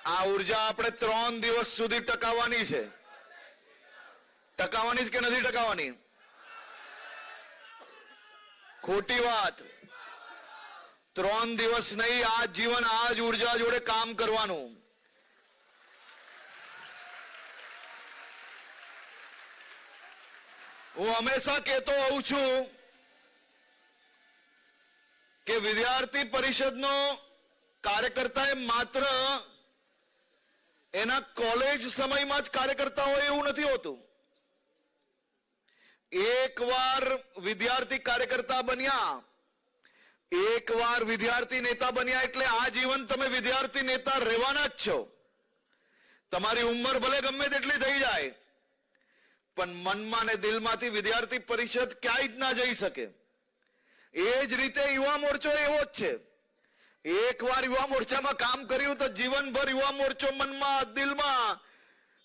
આ ઉર્જા આપણે 3 દિવસ સુધી ટકાવવાની છે. ટકાવવાની કે નથી ટકાવવાની? ખોટી વાત. 3 દિવસ નહીં, આ જીવન આ જ ઉર્જા જોડે કામ કરવાનું. હું હંમેશા કહેતો હોઉં છું કે વિદ્યાર્થી પરિષદનો કાર્યકર્તા એ માત્ર એના કોલેજ સમયમાં જ કાર્યકર્તા હોય એવું નથી હોતું. એકવાર વિદ્યાર્થી કાર્યકર્તા બન્યા, એકવાર વિદ્યાર્થી નેતા બન્યા એટલે આજીવન તમે વિદ્યાર્થી નેતા રહેવાના જ છો. તમારી ઉંમર ભલે ગમે તેટલી થઈ જાય, પણ મનમાં ને દિલમાંથી વિદ્યાર્થી પરિષદ ક્યાંય જ ના જઈ શકે. એ જ રીતે યુવા મોરચો એવો જ છે. એકવાર યુવા મોરચામાં કામ કર્યું તો જીવનભર યુવા મોરચો મનમાં, દિલમાં,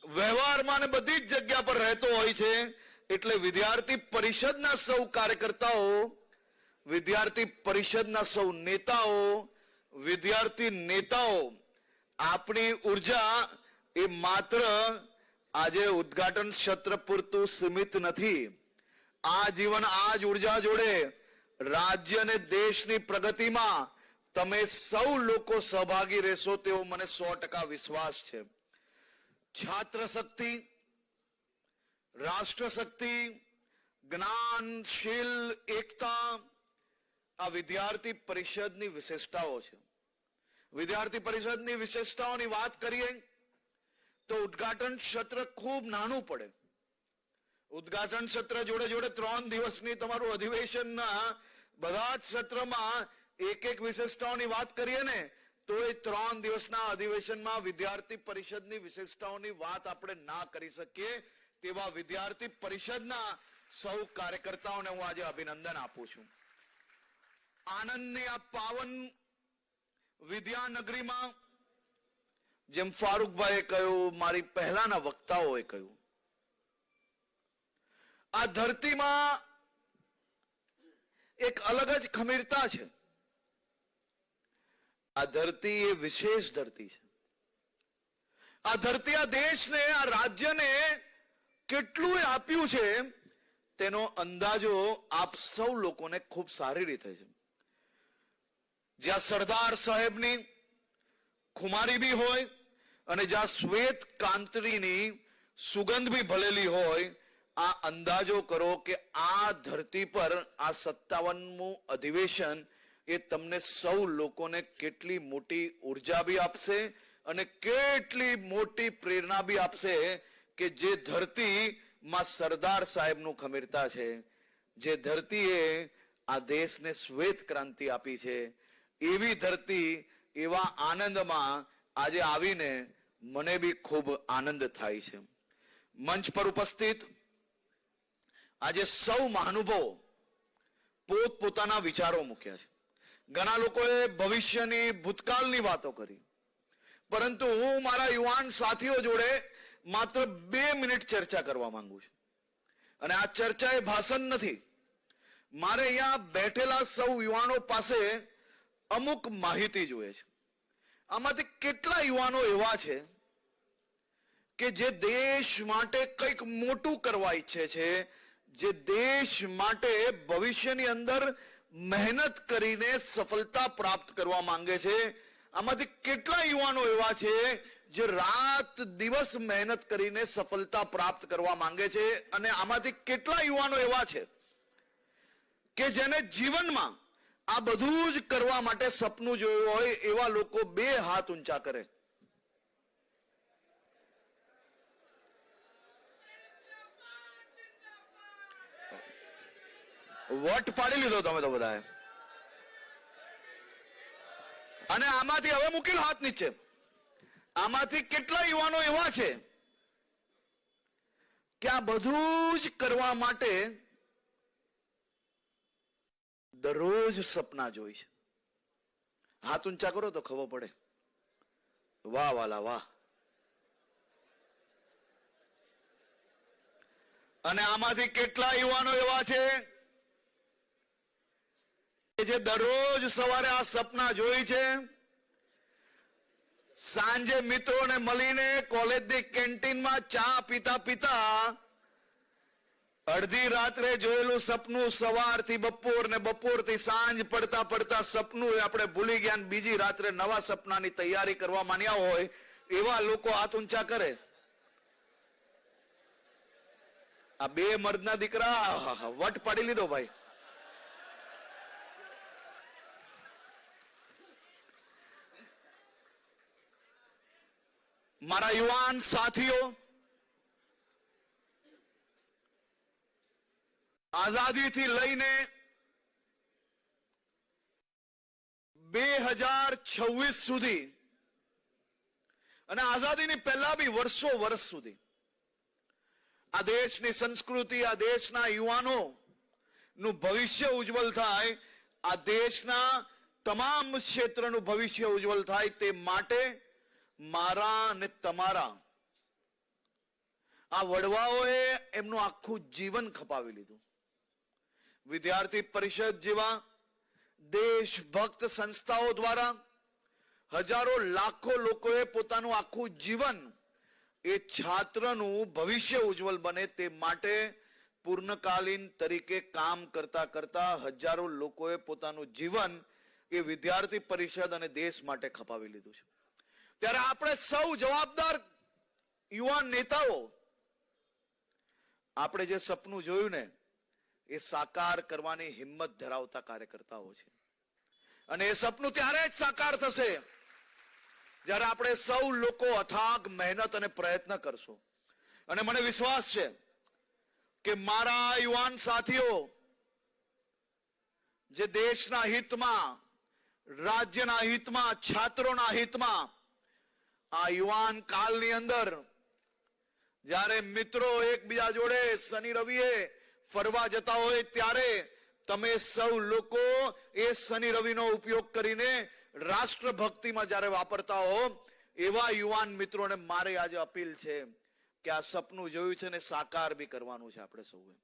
વ્યવહારમાં ને બધી જ જગ્યા પર રહેતો હોય છે. એટલે વિદ્યાર્થી પરિષદના સૌ કાર્યકર્તાઓ, વિદ્યાર્થી પરિષદના સૌ નેતાઓ, વિદ્યાર્થી નેતાઓ, આપણી ઉર્જા એ માત્ર આજે ઉદ્ઘાટન સત્ર પૂરતું સીમિત નથી. આ જીવન આ જ ઉર્જા જોડે રાજ્ય અને દેશની પ્રગતિમાં તમે સૌ લોકો સહભાગી રહેશો તેવો મને 100% વિશ્વાસ છે. છાત્ર શક્તિ, રાષ્ટ્ર શક્તિ, જ્ઞાનશીલ એકતા આ વિદ્યાર્થી પરિષદની વિશેષતાઓ છે. વિદ્યાર્થી પરિષદની વિશેષતાઓની વાત કરીએ તો ઉદ્ઘાટન સત્ર ખૂબ નાનું પડે. ઉદ્ઘાટન સત્ર જોડે જોડે 3 દિવસની તમારું અધિવેશનના બધા જ સત્રમાં એક એક વિશેષતાઓની વાત કરીએ ને તો એ 3 દિવસના અધિવેશનમાં વિદ્યાર્થી પરિષદની વિશેષતાઓની વાત આપણે ના કરી શકીએ. તેવા વિદ્યાર્થી પરિષદના સૌ કાર્યકર્તાઓને હું આજે અભિનંદન આપું છું. આનંદની આ પાવન વિદ્યાનગરીમાં જેમ ફારૂકભાઈએ કહ્યું, મારી પહેલાના વક્તાઓએ કહ્યું, આ ધરતીમાં એક અલગ જ ખમીરતા છે. આ ધરતી એ વિશેષ ધરતી છે. આ ધરતી આ દેશને, આ રાજ્યને કેટલું આપ્યું છે તેનો અંદાજો આપ સૌ લોકોને ખૂબ સારી રીતે છે. જ્યાં સરદાર સાહેબની ખુમારી બી હોય અને જ્યાં શ્વેત કાંતરીની સુગંધ બી ભલેલી હોય, આ અંદાજો કરો કે આ ધરતી પર આ 57મું અધિવેશન એ તમને સૌ લોકોને કેટલી મોટી ઉર્જા બી આપશે અને કેટલી મોટી પ્રેરણા બી આપશે કે જે ધરતીમાં સરદાર સાહેબનું ખમીરતા છે, જે ધરતીએ આ દેશને શ્વેત ક્રાંતિ આપી છે, એવી ધરતી, એવા આનંદમાં આજે આવીને મને બી ખૂબ આનંદ થાય છે. મંચ પર ઉપસ્થિત આજે સૌ મહાનુભાવો પોતપોતાના વિચારો મૂક્યા છે. ઘણા લોકોએ ભવિષ્યની, ભૂતકાળની વાતો કરી, પરંતુ હું મારા યુવાન સાથીઓ જોડે માત્ર 2 મિનિટ ચર્ચા કરવા માંગુ છું. અને આ ચર્ચા એ ભાષણ નથી. મારે અહીંયા બેઠેલા સૌ યુવાનો પાસે અમુક માહિતી જોઈએ છે. આમાંથી કેટલા યુવાનો એવા છે કે જે દેશ માટે કંઈક મોટું કરવા ઈચ્છે છે, જે દેશ માટે ભવિષ્યની અંદર મહેનત કરીને સફળતા પ્રાપ્ત કરવા માંગે છે. આમાંથી કેટલા યુવાનો એવા છે જે રાત દિવસ મહેનત કરીને સફળતા પ્રાપ્ત કરવા માંગે છે, અને આમાંથી કેટલા યુવાનો એવા છે કે જેને જીવનમાં આ બધું જ કરવા માટે સપનું જોયું હોય. એવા લોકો 2 હાથ ઊંચા કરે. વોટ પાડી લીધો તમે તો બધાએ. અને આમાંથી હવે મૂકેલો હાથ નીચે, આમાંથી કેટલા યુવાનો એવા છે કે આ બધું જ કરવા માટે દરરોજ સપના જોઈ છે? હાથ ઊંચા કરો તો ખબર પડે. વાહ વાલા વાહ. અને આમાંથી કેટલા યુવાનો એવા છે જે દરરોજ સવારે આ સપના જોઈ છે, સાંજે મિત્રોને મળીને કોલેજની કેન્ટીનમાં ચા પીતા પીતા અડધી રાત્રે જોયેલું સપનું સવારથી બપોર ને બપોરથી સાંજ પડતા પડતા સપનું આપણે ભૂલી ગયા, બીજી રાત્રે નવા સપનાની તૈયારી કરવા માંડ્યા હોય એવા લોકો હાથ ઊંચા કરે. આ બે મર્દના દીકરા વટ પાડી લીધો ભાઈ. મારા યુવાન સાથીઓ, આઝાદીથી લઈને 2026 સુધી અને આઝાદીની પહેલા બી વર્ષો સુધી આ દેશની સંસ્કૃતિ, આ દેશના યુવાનો નું ભવિષ્ય ઉજ્જવલ થાય, આ દેશના તમામ ક્ષેત્રનું ભવિષ્ય ઉજ્જવલ થાય તે માટે મારા અને તમારા આ વડવાઓએ એમનું આખું જીવન ખપાવી લીધું. વિદ્યાર્થી પરિષદ જેવા દેશભક્ત સંસ્થાઓ દ્વારા હજારો લાખો લોકોએ પોતાનું આખું જીવન એ છાત્રનું ભવિષ્ય ઉજ્જવલ બને તે માટે પૂર્ણકાલીન તરીકે કામ કરતા કરતા હજારો લોકોએ પોતાનું જીવન એ વિદ્યાર્થી પરિષદ અને દેશ માટે ખપાવી લીધું છે. ત્યારે આપણે સૌ જવાબદાર યુવાન નેતાઓ આપણે જે સપનું જોયું ને એ સાકાર કરવાની હિંમત ધરાવતા કાર્યકર્તાઓ છે. અને એ સપનું ત્યારે જ સાકાર થશે જ્યારે આપણે સૌ લોકો અથાગ મહેનત અને પ્રયત્ન કરશું. અને મને વિશ્વાસ છે કે મારા યુવાન સાથીઓ જે દેશના હિતમાં, રાજ્યના હિતમાં, છાત્રોના હિતમાં આ યુવાન કાળની અંદર જ્યારે મિત્રો એકબીજા જોડે શનિ રવિએ ફરવા જતા હોય ત્યારે તમે સૌ લોકો એ શનિ રવિનો ઉપયોગ કરીને રાષ્ટ્રભક્તિમાં જ્યારે વાપરતા હો એવા યુવાન મિત્રોને મારે આજે અપીલ છે કે આ સપનું જોયું છે ને સાકાર બી કરવાનું છે આપણે સૌએ.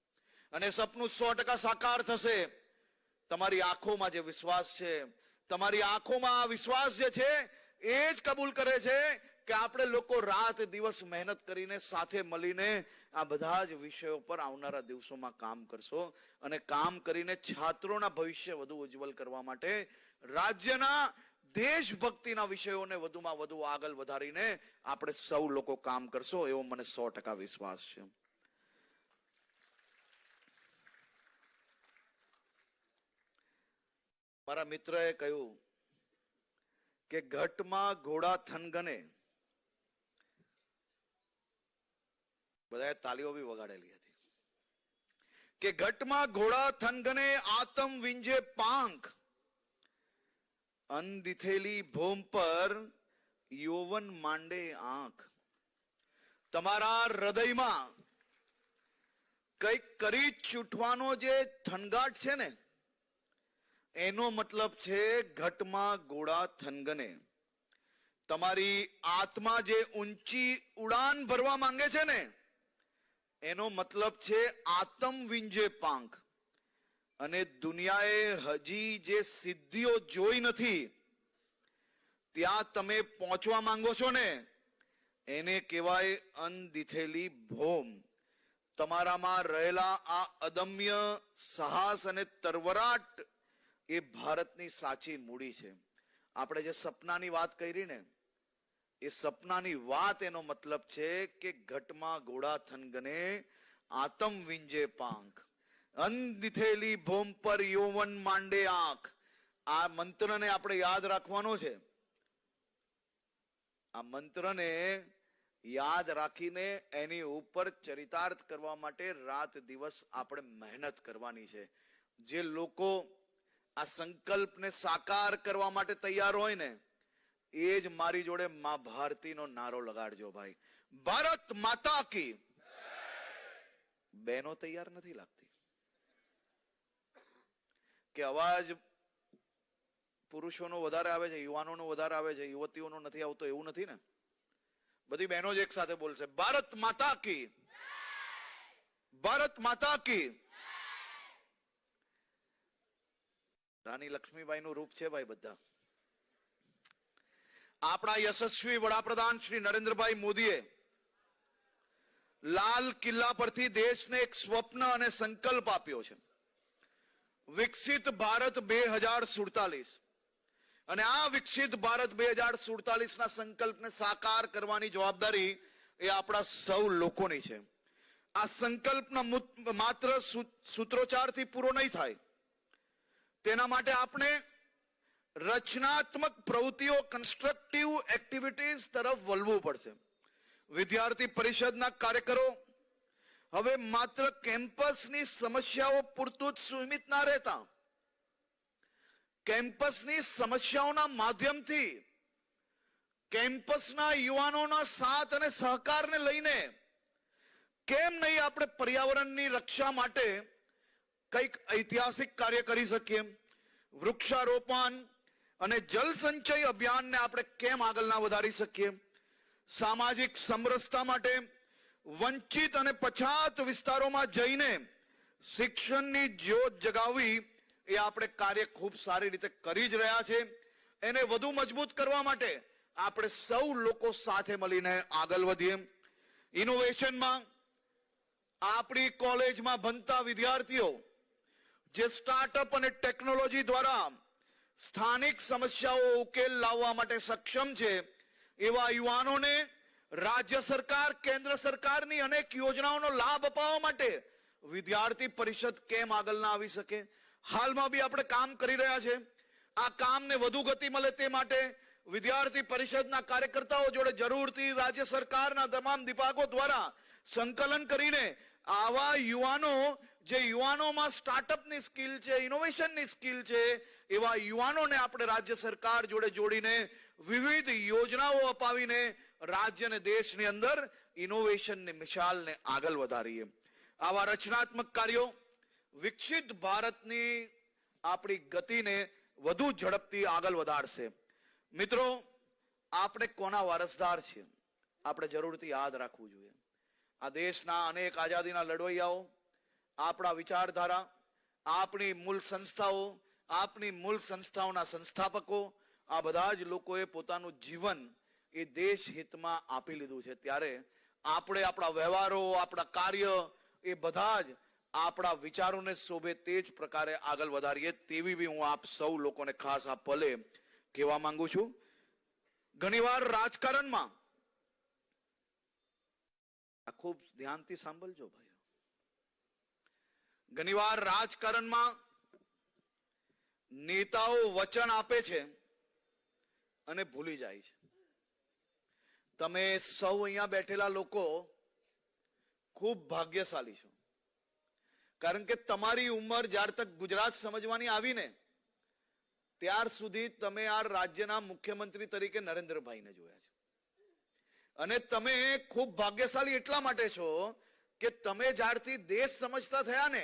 અને સપનું 100% સાકાર થશે. તમારી આંખોમાં જે વિશ્વાસ છે, તમારી આંખોમાં આ વિશ્વાસ જે છે એ જ કબૂલ કરે છે કે આપણે લોકો રાત દિવસ મહેનત કરીને સાથે મળીને આ બધા જ વિષયો પર આવનારા દિવસોમાં કામ કરશો અને કામ કરીને છાત્રોના ભવિષ્ય વધુ ઉજ્જવલ કરવા માટે રાજ્યના દેશભક્તિના વિષયોને વધુમાં વધુ આગળ વધારીને આપણે સૌ લોકો કામ કરશો એવો મને 100% વિશ્વાસ છે. મારા મિત્રએ કહ્યું કે ઘટમાં ઘોડા થનગને, બધાએ તાલીઓ બી વગાડેલી હતી કે ઘટમાં ઘોડા થનગને આતમ વિંજે પાંખ, અનદિથેલી ભૂમ પર યૌવન માંડે આંખ. તમારા હૃદયમાં કઈક કરી છૂટવાનો જે થનગાટ છે ને એનો મતલબ છે ઘટમાં ઘોડા થનગને. તમારી આત્મા જે ઊંચી ઉડાન ભરવા માંગે છે ને એનો મતલબ છે આતમ વિંજે પાંખ. અને દુનિયાએ હજી જે સિદ્ધિઓ જોઈ નથી ત્યાં તમે પહોંચવા માંગો છો ને એને કહેવાય અનદિથેલી ભોમ. તમારામાં રહેલા આ અદમ્ય સાહસ અને તરવરાટ એ ભારતની સાચી મૂડી છે. આપણે જે સપનાની વાત કરી ને એ સપનાની વાત એનો મતલબ છે કે ઘટમાં ઘોડા થનગને આતમ વિંજે પાંખ, અનદિથેલી ભૂમ પર યૌવન માંડે આંખ. આ મંત્રને આપણે યાદ રાખવાનો છે. આ મંત્રને યાદ રાખીને એની ઉપર ચરિતાર્થ કરવા માટે રાત દિવસ આપણે મહેનત કરવાની છે. જે લોકો આ સંકલ્પને સાકાર કરવા માટે તૈયાર હોય ને એ જ મારી જોડે મા ભારતીનો નારો લગાડજો ભાઈ. ભારત માતા કી. બહેનો તૈયાર નથી લાગતી કે અવાજ પુરુષોનો વધારે આવે છે, યુવાનોનો વધારે આવે છે, યુવતીઓનો નથી આવતો એવું નથી ને. બધી બહેનો જ એક સાથે બોલશે ભારત માતા કી, ભારત માતા કી. રાણી લક્ષ્મીબાઈ નું રૂપ છે ભાઈ બધા. આપણા યશસ્વી વડાપ્રધાન શ્રી નરેન્દ્રભાઈ મોદીએ લાલ કિલ્લા પરથી દેશને એક સ્વપ્ન અને સંકલ્પ આપ્યો છે, વિકસિત ભારત 2047. અને આ વિકસિત ભારત 2047ના સંકલ્પને સાકાર કરવાની જવાબદારી એ આપણા સૌ લોકોની છે. આ સંકલ્પના માત્ર સૂત્રોચ્ચારથી પૂરો નહીં થાય. તેના માટે આપણે રચનાત્મક પ્રવૃત્તિઓ, કન્સ્ટ્રક્ટિવ એક્ટિવિટીઝ તરફ વળવું પડશે. વિદ્યાર્થી પરિષદના કાર્યકરો હવે માત્ર કેમ્પસની સમસ્યાઓ પૂરતું જ સીમિત ના રહેતા, કેમ્પસની સમસ્યાઓના માધ્યમથી કેમ્પસના યુવાનોના સાથ અને સહકારને લઈને કેમ નહીં આપણે પર્યાવરણની રક્ષા માટે કંઈક ઐતિહાસિક કાર્ય કરી શકીએ. વૃક્ષારોપણ અને જલ સંચય અભિયાનને આપણે કેમ આગળ ના વધારી શકીએ. સામાજિક સમરસતા માટે વંચિત અને પછાત વિસ્તારોમાં જઈને શિક્ષણની જ્યોત જગાવવી એ આપણે કાર્ય ખૂબ સારી રીતે કરી જ રહ્યા છે. એને વધુ મજબૂત કરવા માટે આપણે સૌ લોકો સાથે મળીને આગળ વધીએ. ઇનોવેશનમાં આપણી કોલેજમાં ભણતા વિદ્યાર્થીઓ જે સ્ટાર્ટઅપ અને ટેકનોલોજી દ્વારા સ્થાનિક સમસ્યાઓ ઉકેલ લાવવા માટે સક્ષમ છે, એવા યુવાનોને રાજ્ય સરકાર, કેન્દ્ર સરકારની અનેક યોજનાઓનો લાભ અપાવવા માટે વિદ્યાર્થી પરિષદ કેમ આગળ ના આવી શકે. હાલમાં બી આપણે કામ કરી રહ્યા છે. આ કામને વધુ ગતિ મળે તે માટે વિદ્યાર્થી પરિષદના કાર્યકર્તાઓ જોડે જરૂરથી રાજ્ય સરકારના તમામ વિભાગો દ્વારા સંકલન કરીને આવા યુવાનો, જે યુવાનોમાં સ્ટાર્ટઅપની સ્કિલ છે, ઇનોવેશનની સ્કિલ છે, એવા યુવાનોને આપણે રાજ્ય સરકાર જોડે જોડીને વિવિધ યોજનાઓ અપાવીને રાજ્ય અને દેશની અંદર ઇનોવેશનની મિસાલને આગળ વધારીએ. આવા રચનાત્મક કાર્યો વિકસિત ભારતની આપણી ગતિને વધુ ઝડપથી આગળ વધારશે. મિત્રો, આપણે કોના વારસદાર છીએ આપણે જરૂરથી યાદ રાખવું જોઈએ. આ દેશના અનેક આઝાદીના લડવૈયાઓ, આપણા વિચારધારા, આપણી મૂળ સંસ્થાઓ, આપણી મૂળ સંસ્થાઓના સંસ્થાપકો, આ બધા જ લોકોએ પોતાનું જીવન એ દેશ હિતમાં આપી લીધું છે. ત્યારે આપણે આપણા વ્યવહારો, આપણા કાર્ય એ બધા જ આપણા વિચારોને શોભે તે જ પ્રકારે આગળ વધારીએ, તેવી બી હું આપ સૌ લોકોને ખાસ આ પલે કહેવા માંગુ છું. ઘણીવાર રાજકારણમાં, ખૂબ ધ્યાનથી સાંભળજો ભાઈઓ, ઘણીવાર રાજકારણમાં નેતાઓ વચન આપે છે અને ભૂલી જાય છે. તમે સૌ અહીંયા બેઠેલા લોકો ખૂબ ભાગ્યશાળી છો, કારણ કે તમારી ઉંમર જ્યાર તક ગુજરાત સમજવાની આવીને ત્યાર સુધી તમે આ રાજ્યના મુખ્યમંત્રી તરીકે નરેન્દ્રભાઈને જોયા છે. અને તમે ખૂબ ભાગ્યશાળી એટલા માટે છો કે તમે જ્યારથી દેશ સમજતા થયા ને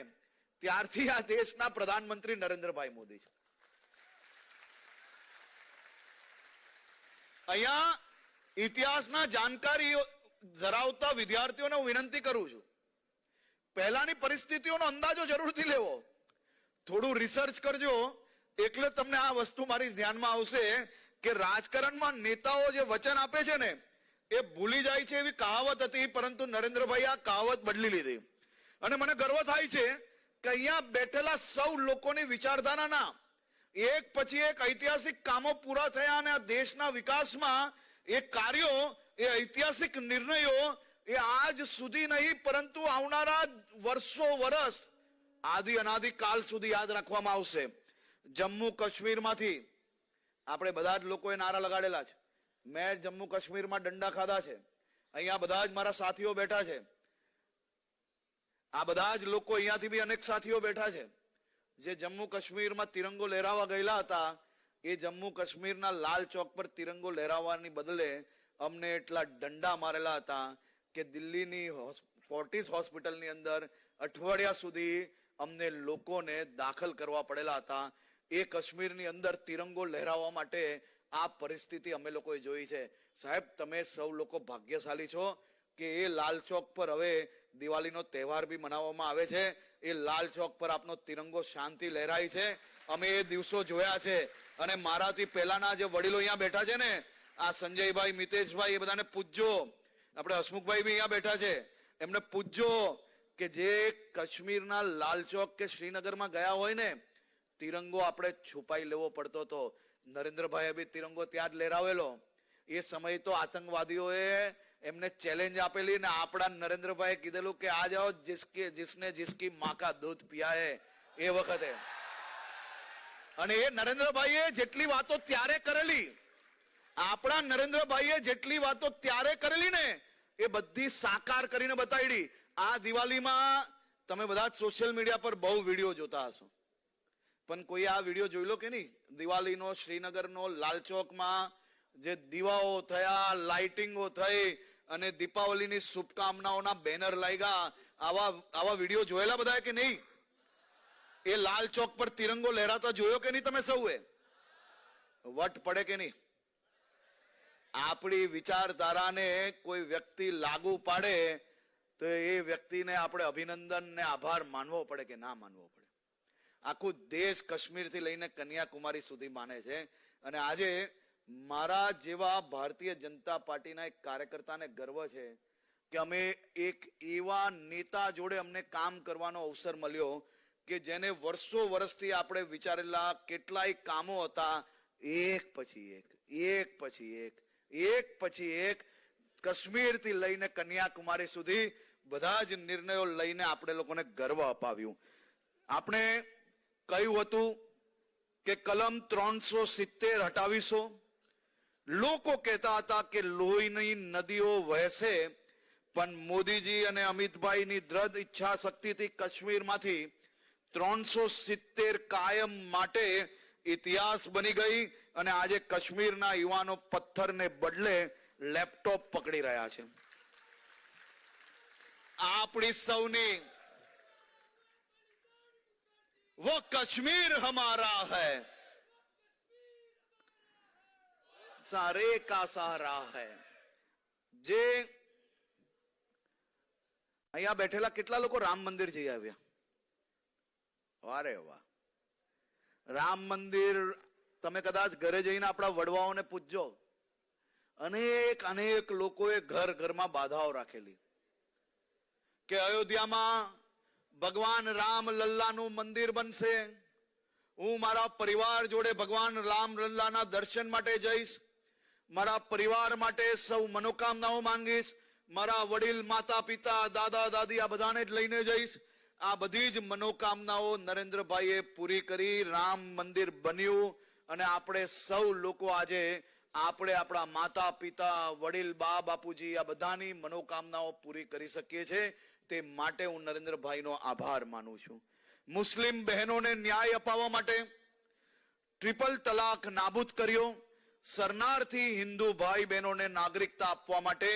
ત્યારથી આ દેશના પ્રધાનમંત્રી નરેન્દ્રભાઈ મોદી છે. અહીંયા ઇતિહાસના જાણકારી ધરાવતા વિદ્યાર્થીઓને હું વિનંતી કરું છું, પહેલાની પરિસ્થિતિઓનો અંદાજો જરૂરથી લેવો, થોડું રિસર્ચ કરજો, એટલે તમને આ વસ્તુ મારી ધ્યાનમાં આવશે કે રાજકારણમાં નેતાઓ જે વચન આપે છે ને એ ભૂલી જાય છે એવી કહાવત હતી, પરંતુ નરેન્દ્રભાઈ આ કહાવત બદલી લીધી. અને મને ગર્વ થાય છે કે અહીંયા બેઠેલા સૌ લોકોની વિચારધારાના એક પછી એક ઐતિહાસિક કામો પૂરા થયા અને આ દેશના વિકાસમાં એ કાર્યો, એ ઐતિહાસિક નિર્ણયો એ આજ સુધી નહીં પરંતુ આવનારા વર્ષો વર્ષ આદિ અનાદિ કાલ સુધી યાદ રાખવામાં આવશે. જમ્મુ કાશ્મીરમાંથી આપણે બધા જ લોકોએ નારા લગાડેલા છે. મેં જમ્મુ કાશ્મીરમાં દંડા ખાધા છે. અહીંયા બધા જ મારા સાથીઓ બેઠા છે. આ બધા જ લોકો અહીંયાથી બી અનેક સાથીઓ બેઠા છે જે જમ્મુ કાશ્મીરમાં તિરંગો લહેરાવા ગયેલા હતા. એ જમ્મુ કાશ્મીરના લાલ ચોક પર તિરંગો લહેરાવવાની બદલે અમને એટલા દંડા મારેલા હતા કે દિલ્હીની ફોર્ટિસ હોસ્પિટલની અંદર અઠવાડિયા સુધી અમને લોકોને દાખલ કરવા પડેલા હતા. એ કાશ્મીરની અંદર તિરંગો લહેરાવવા માટે આ પરિસ્થિતિ અમે લોકોએ જોઈ છે. સાહેબ, તમે સૌ લોકો ભાગ્યશાળી છો કે એ લાલ ચોક પર હવે દિવાળીનો તહેવાર બી મનાવવામાં આવે છે. એ લાલ ચોક પર આપનો તિરંગો શાંતિ લહેરાય છે. અમે એ દિવસો જોયા છે. અને મારાથી પહેલાના જે વડીલો અહીંયા બેઠા છે ને, આ સંજયભાઈ, મિતેશભાઈ, એ બધાને પૂછજો. આપણે હસમુખભાઈ બી અહીંયા બેઠા છે, એમને પૂછજો કે જે કાશ્મીરના લાલ ચોક કે શ્રીનગરમાં ગયા હોય ને, તિરંગો આપણે છુપાઈ લેવો પડતો હતો. નરેન્દ્રભાઈએ બી તિરંગો ત્યાં જ લહેરાવેલો. એ સમયે તો આતંકવાદીઓએ એમને ચેલેન્જ આપેલી ને આપણા નરેન્દ્રભાઈએ કીધેલું કે આ જાઓ જિસને જિસકી માँ કા દૂધ પિયા હે, એ વખતે. અને એ નરેન્દ્રભાઈએ જેટલી વાતો ત્યારે કરેલી, આપણા નરેન્દ્રભાઈએ જેટલી વાતો ત્યારે કરેલી ને, એ બધી સાકાર કરીને બતાવી. આ દિવાળીમાં તમે બધા સોશિયલ મીડિયા પર બહુ વિડીયો જોતા હશો, પણ કોઈ આ વિડીયો જોઈ લો કે નહીં? દિવાળીનો શ્રીનગરનો લાલ ચોકમાં જે દીવાઓ થયા, લાઇટિંગો થઈ અને દીપાવલીની શુભકામનાઓના બેનર લાગ્યા, આવા વિડીયો જોયેલા બધા કે નહીં? એ લાલ ચોક પર તિરંગો લહેરાતા જોયો કે નહીં તમે સૌએ? વટ પડે કે નહીં? આપણી વિચારધારાને કોઈ વ્યક્તિ લાગુ પાડે તો એ વ્યક્તિને આપણે અભિનંદન ને આભાર માનવો પડે કે ના માનવો પડે? આખું દેશ કાશ્મીરથી લઈને કન્યાકુમારી સુધી માને છે. અને આજે મારા જેવા ભારતીય જનતા પાર્ટીના એક કાર્યકર્તાને ગર્વ છે કે અમે એક એવા નેતા જોડે અમને કામ કરવાનો અવસર મળ્યો કે જેને વર્ષો વર્ષથી આપણે વિચારેલા કેટલાય કામો હતા, એક પછી એક કાશ્મીરથી લઈને કન્યાકુમારી સુધી બધા જ નિર્ણયો લઈને આપણે લોકોને ગર્વ અપાવ્યું. આપણે કહ્યું હતું કે કલમ 370 હટાવીશો. લોકો કહેતા હતા કે લોહીની નદીઓ વહેશે, પણ મોદીજી અને અમિતભાઈની દ્રઢ ઈચ્છા શક્તિથી કાશ્મીરમાંથી 370 કાયમ માટે ઇતિહાસ બની ગઈ. અને આજે કાશ્મીરના યુવાનો પથ્થરને બદલે લેપટોપ પકડી રહ્યા છે. આપણી સૌની वो कश्मीर हमारा है, सारे का सहारा है. જે અહીંયા બેઠેલા કેટલા લોકો રામ મંદિર જઈ આવ્યા? વારે વાહ! રામ મંદિર તમે કદાચ ઘરે જઈને આપણા વડવાઓને પૂછજો, અનેક લોકોએ ઘરમાં બાધાઓ રાખેલી કે અયોધ્યામાં ભગવાન રામ લલ્લાનું મંદિર બનશે, હું મારા પરિવાર જોડે ભગવાન રામ લલ્લાના દર્શન માટે જઈશ, મારા પરિવાર માટે સૌ મનોકામનાઓ માંગીશ, મારા વડીલ, માતા, પિતા, દાદા, દાદી આ બધાને જ લઈને જઈશ. આ બધી જ મનોકામનાઓ નરેન્દ્રભાઈએ પૂરી કરી, રામ મંદિર બન્યું. અને આપણે સૌ લોકો આજે આપણે આપણા માતા, પિતા, વડીલ, બા, બાપુજી આ બધાની મનોકામનાઓ પૂરી કરી શકીએ છીએ. તે માટે હું નરેન્દ્રભાઈનો આભાર માનું છું. મુસ્લિમ બહેનોને ન્યાય અપાવવા માટે ટ્રિપલ તલાક નાબૂદ કર્યો. શરણાર્થી હિન્દુ ભાઈ બહેનોને નાગરિકતા આપવા માટે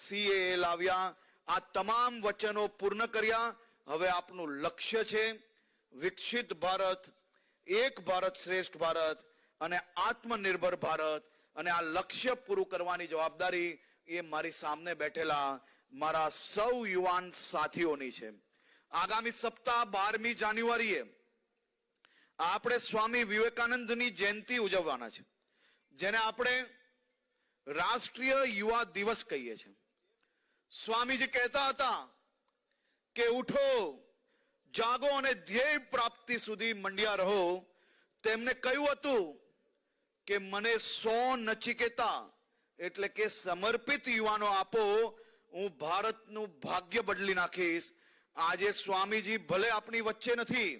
CAA લાવ્યા. આ તમામ વચનો પૂર્ણ કર્યા. હવે આપનું લક્ષ્ય છે વિકસિત ભારત, એક ભારત શ્રેષ્ઠ ભારત અને આત્મનિર્ભર ભારત. અને આ લક્ષ્ય પૂરું કરવાની જવાબદારી એ મારી સામે બેઠેલા મારા સૌ યુવાન સાથીઓની છે. આગામી સપ્તાહ 12મી જાન્યુઆરીએ આપણે સ્વામી વિવેકાનંદની જયંતિ ઉજવવાના છે, જેને આપણે રાષ્ટ્રીય યુવા દિવસ કહીએ છીએ. સ્વામીજી કહેતા હતા કે ઉઠો, જાગો અને ધ્યેય પ્રાપ્તિ સુધી મંડ્યા રહો. તેમને કહ્યું હતું કે મને 100 નચિકેતા એટલે કે સમર્પિત યુવાનો આપો, હું ભારતનું ભાગ્ય બદલી નાખીશ. આજે સ્વામીજી ભલે આપણી વચ્ચે નથી,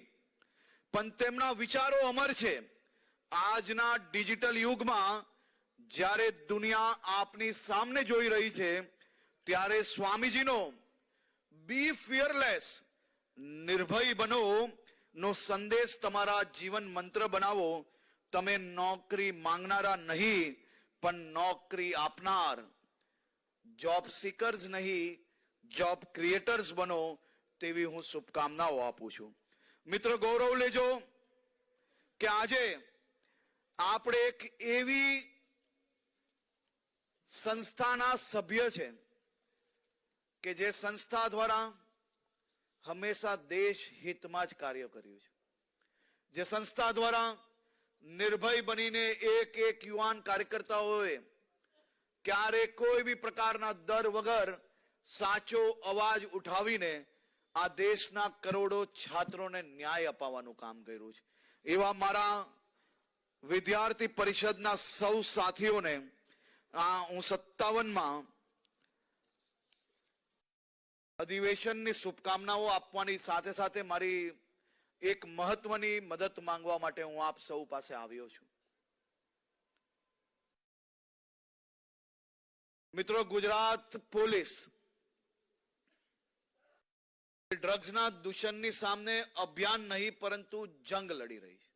પણ તેમના વિચારો અમર છે. આજના ડિજિટલ યુગમાં જ્યારે દુનિયા આપની સામે જોઈ રહી છે, ત્યારે સ્વામીજીનો બી ફિયરલેસ, નિર્ભય બનો નો સંદેશ તમારા જીવન મંત્ર બનાવો. તમે નોકરી માંગનારા નહીં, પણ નોકરી આપનાર, જોબ સિકર્સ નહીં, જોબ ક્રિએટર્સ બનો, તેવી હું શુભકામનાઓ આપું છું. મિત્રો, ગૌરવ લેજો કે આજે આપણે એક એવી સંસ્થાના સભ્ય છે કે જે સંસ્થા દ્વારા હંમેશા દેશ હિતમાં જ કાર્ય કર્યું છે. જે સંસ્થા દ્વારા નિર્ભય બનીને એક યુવાન કાર્યકર્તાઓએ ક્યારે કોઈ બી પ્રકારના દર વગર સાચો અવાજ ઉઠાવીને આ દેશના કરોડો છાત્રોને ન્યાય અપાવવાનું કામ કર્યું છે. એવા મારા વિદ્યાર્થી પરિષદના સૌ સાથીઓને હું 57માં અધિવેશનની શુભકામનાઓ આપવાની સાથે સાથે મારી એક મહત્વની મદદ માંગવા માટે હું આપ સૌ પાસે આવ્યો છું. મિત્રો, ગુજરાત પોલીસ ડ્રગ્સના દૂષણની સામે અભિયાન નહીં પરંતુ જંગ લડી રહી છે.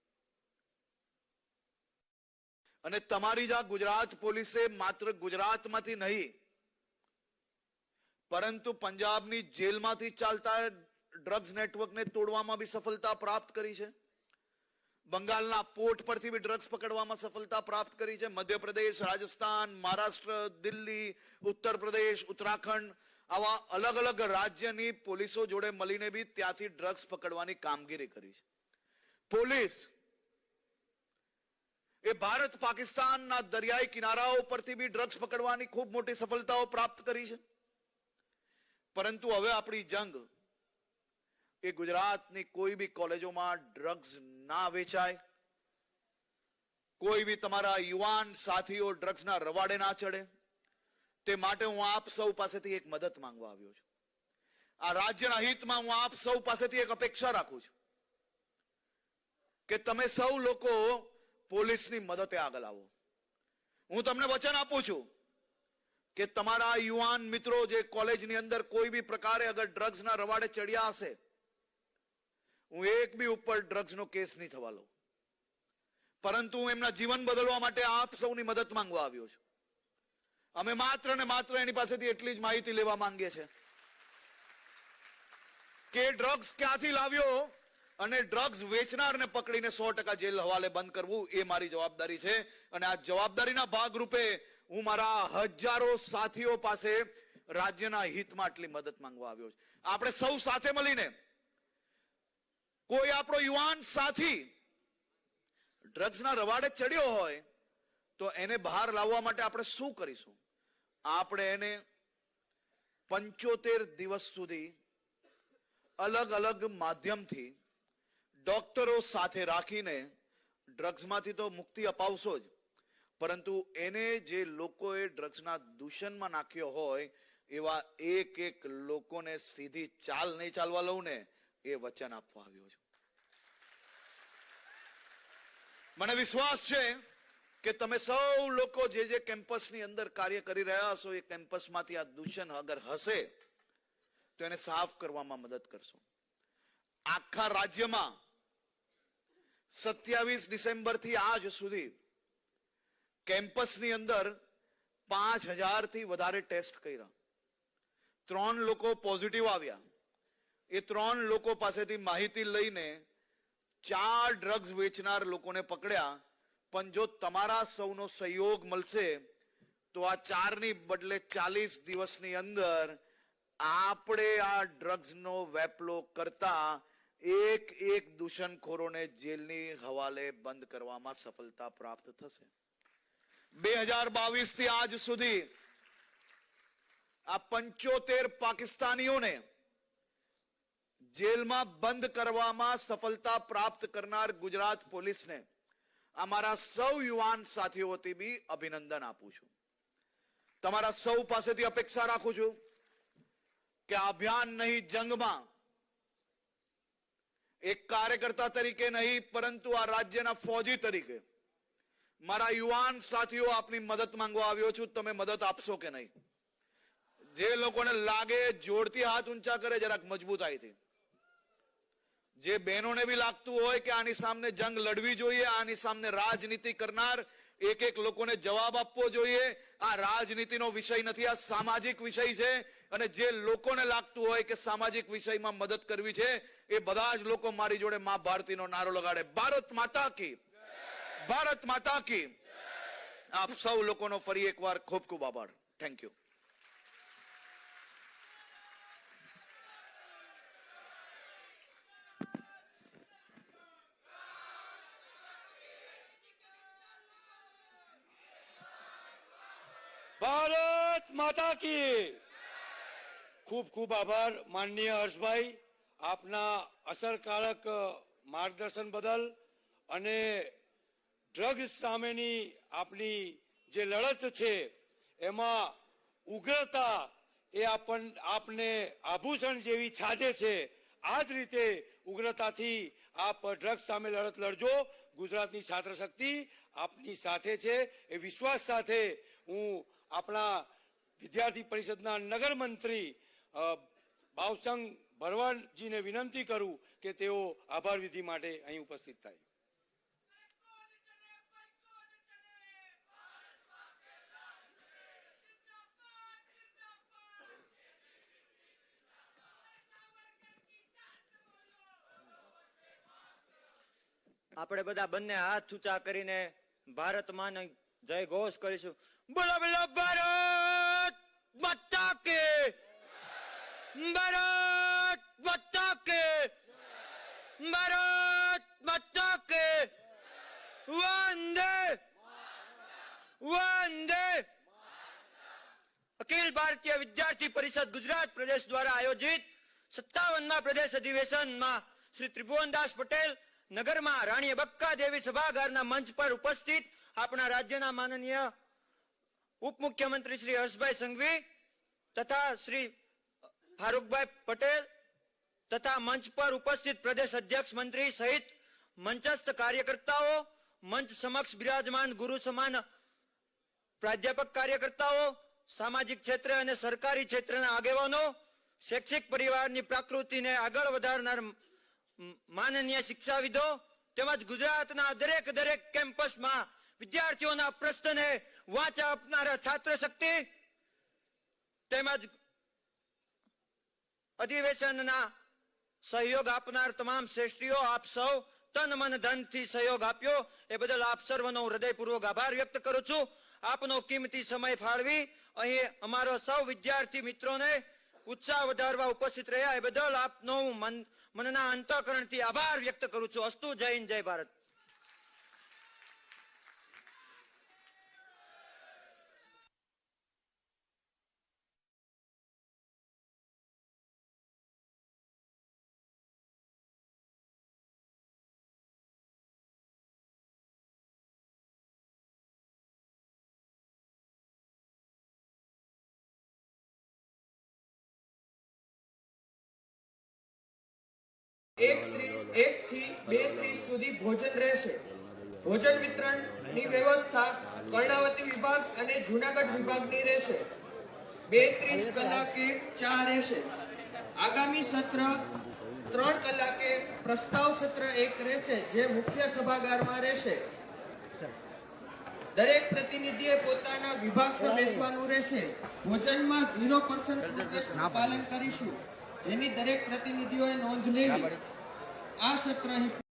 અને તમારી જ આ ગુજરાત પોલીસે માત્ર ગુજરાતમાંથી નહીં પરંતુ પંજાબની જેલમાંથી ચાલતા ડ્રગ્સ નેટવર્કને તોડવામાં બી સફળતા પ્રાપ્ત કરી છે. બંગાળના પોર્ટ પરથી બી ડ્રગ્સ પકડવામાં સફળતા પ્રાપ્ત કરી છે. મધ્યપ્રદેશ, રાજસ્થાન, મહારાષ્ટ્ર, દિલ્હી, ઉત્તર પ્રદેશ, ઉત્તરાખંડ આવા અલગ અલગ રાજ્યની પોલીસો જોડે મળીને બી ત્યાંથી ડ્રગ્સ પકડવાની કામગીરી કરી છે. પોલીસ એ ભારત પાકિસ્તાનના દરિયાઈ કિનારાઓ પરથી બી ડ્રગ્સ પકડવાની ખૂબ મોટી સફળતાઓ પ્રાપ્ત કરી છે. પરંતુ હવે આપણી જંગ એ ગુજરાતની કોઈ બી કોલેજોમાં ડ્રગ્સ ના વેચાય, કોઈ બી તમારા યુવાન સાથીઓ ડ્રગ્સના રવાડે ના ચડે, તે માટે હું આપ સૌ પાસેથી એક મદદ માંગવા આવ્યો છું. આ રાજ્યના હિતમાં હું આપ સૌ પાસેથી એક અપેક્ષા રાખું છું કે તમે સૌ લોકો પોલીસની મદદે આગળ આવો. હું તમને વચન આપું છું કે તમારા યુવાન મિત્રો જે કોલેજની અંદર કોઈ બી પ્રકારે અગર ડ્રગ્સના રવાડે ચડ્યા હશે, હું એક બી ઉપર ડ્રગ્સનો કેસ નહીં થવા લઉં, પરંતુ હું એમના જીવન બદલવા માટે આપ સૌની મદદ માંગવા આવ્યો છું. અમે માત્ર ને માત્ર એની પાસેથી એટલી જ માહિતી લેવા માંગીએ છીએ કે ડ્રગ્સ ક્યાંથી લાવ્યો અને ડ્રગ્સ વેચનારને પકડીને 100% જેલ હવાલે બંધ કરવું એ મારી જવાબદારી છે. અને આ જવાબદારીના ભાગરૂપે હું મારા હજારો સાથીઓ પાસે રાજ્યના હિતમાં આટલી મદદ માંગવા આવ્યો છું. આપણે સૌ સાથે મળીને કોઈ આપણો યુવાન સાથી ડ્રગ્સના રવાડે ચડ્યો હોય તો એને બહાર લાવવા માટે આપણે શું કરીશું? આપણે એને 75 દિવસ સુધી અલગ અલગ માધ્યમથી ડોક્ટરો સાથે રાખીને ડ્રગ્સમાંથી તો મુક્તિ અપાવશો જ, પરંતુ એને જે લોકોએ ડ્રગ્સના દૂષણમાં નાખ્યો હોય એવા એક એક લોકોને સીધી ચાલ નહીં ચાલવા લઉં ને એ વચન આપવા આવ્યો છું. મને વિશ્વાસ છે કે તમે સૌ લોકો જે કેમ્પસની અંદર કાર્ય કરી રહ્યા હશો એ કેમ્પસમાંથી આ દૂષણ અગર હશે તો એને સાફ કરવામાં મદદ કરશો. આખા રાજ્યમાં 27 ડિસેમ્બરથી આજ સુધી કેમ્પસની અંદર 5000 થી વધારે ટેસ્ટ કર્યા. 3 લોકો પોઝિટિવ આવ્યા. એ 3 લોકો પાસેથી માહિતી લઈને 4 ડ્રગ્સ વેચનાર લોકોને પકડ્યા. પણ જો તમારા સૌનો સહયોગ મળશે તો આ 4 ની બદલે 40 દિવસની અંદર આપણે આ ડ્રગ્સનો વેપલો કરતા એક એક દૂષણખોરોને જેલની હવાલે બંધ કરવામાં સફળતા પ્રાપ્ત થશે. 2022 થી આજ સુધી આ 75 પાકિસ્તાનીઓને જેલમાં બંધ કરવામાં સફળતા પ્રાપ્ત કરનાર ગુજરાત પોલીસને અમારા સૌ યુવાન સાથીઓથી બી અભિનંદન આપું છું. તમારા સૌ પાસેથી અપેક્ષા રાખું છું કે અભિયાન નહીં જંગમાં એક કાર્યકર્તા તરીકે નહીં પરંતુ આ રાજ્યના ફૌજી તરીકે મારા યુવાન સાથીઓ આપની મદદ માંગવા આવ્યો છું. તમે મદદ આપશો કે નહીં? જે લોકોને લાગે જોરથી હાથ ઊંચા કરે જરાક મજબૂતાઈથી. જે બહેનોને બી લાગતું હોય કે આની સામે જંગ લડવી જોઈએ, આની સામે રાજનીતિ કરનાર એક એક લોકોને જવાબ આપવો જોઈએ. આ રાજનીતિનો વિષય નથી, આ સામાજિક વિષય છે. અને જે લોકોને લાગતું હોય કે સામાજિક વિષયમાં મદદ કરવી છે એ બધા જ લોકો મારી જોડે મા ભારતીનો નારો લગાડે. ભારત માતા કી, ભારત માતા કી. આપ સૌ લોકોનો ફરી એકવાર ખૂબ ખૂબ આભાર. Thank you. ભારત માતા કી ખૂબ ખૂબ આભાર માનનીય હર્ષભાઈ, આપના અસરકારક માર્ગદર્શન બદલ અને ડ્રગ્સ સામેની આપની જે લડત છે એમાં ઉગ્રતા એ આપને આભૂષણ જેવી છાજે છે. આ જ રીતે ઉગ્રતાથી આપ ડ્રગ્સ સામે લડત લડજો. ગુજરાતની છાત્ર શક્તિ આપની સાથે છે. એ વિશ્વાસ સાથે હું આપણા વિદ્યાર્થી પરિષદના નગર મંત્રી ભાવસંગ ભરવાડજીને વિનંતી કરું કે તેઓ આભાર વિધિ માટે અહીં ઉપસ્થિત થાય. આપણે બધા બંને હાથ ઊંચા કરીને ભારત માનો જય ઘોષ કરીશું. બોલો બોલો ભારત માતા કે, ભારત માતા કે, ભારત માતા કે, વંદે વંદે. અખિલ ભારતીય વિદ્યાર્થી પરિષદ ગુજરાત પ્રદેશ દ્વારા આયોજિત 57મા પ્રદેશ અધિવેશનમાં શ્રી ત્રિભુવનદાસ પટેલ નગરમાં રાણી અબક્કા દેવી સભાગારના મંચ પર ઉપસ્થિત આપણા રાજ્યના માનનીય ઉપમુખ્યમંત્રી શ્રી હર્ષભાઈ સંઘવી તથા શ્રી ફારૂકભાઈ પટેલ તથા મંચ પર ઉપસ્થિત પ્રદેશ અધ્યક્ષ મંત્રી સહિત મંચસ્થ કાર્યકર્તાઓ, મંચ સમક્ષ બિરાજમાન ગુરુ સમાન પ્રાધ્યાપક કાર્યકર્તાઓ, સામાજિક ક્ષેત્ર અને સરકારી ક્ષેત્રના આગેવાનો, શૈક્ષિક પરિવારની પ્રકૃતિને આગળ વધારનાર માનનીય શિક્ષાવિદો તેમજ ગુજરાતના દરેક કેમ્પસમાં વિદ્યાર્થીઓના પ્રશ્નને વાચા આપનારા છાત્ર શક્તિ તેમજ અધિવેશનના સહયોગ આપનાર તમામ શ્રેષ્ઠીઓ, આપ સૌ તન મન ધનથી સહયોગ આપ્યો એ બદલ આપ સર્વનો હૃદયપૂર્વક આભાર વ્યક્ત કરું છું. આપનો કિંમતી સમય ફાળવી અહીં અમારો સૌ વિદ્યાર્થી મિત્રોને ઉત્સાહ વધારવા ઉપસ્થિત રહ્યા એ બદલ આપનો હું મનના અંતઃકરણથી આભાર વ્યક્ત કરું છું. અસ્તુ. જય હિન્દ, જય ભારત. એક થી 2:30 સુધી ભોજન રહેશે. ભોજન વિતરણની વ્યવસ્થા કર્ણાવતી વિભાગ અને જૂનાગઢ વિભાગની રહેશે. 2:30 કલાકે ચા રહેશે. આગામી સત્ર 3 કલાકે પ્રસ્તાવ સત્ર 1 રહેશે જે મુખ્ય સભાગારમાં રહેશે. દરેક પ્રતિનિધિએ પોતાના વિભાગ સહ બેસવાનું રહેશે. ભોજનમાં 0% ફૂડ વેસ્ટનું પાલન કરીશું જેની દરેક પ્રતિનિધિઓએ નોંધ લેવી. આ સત્ર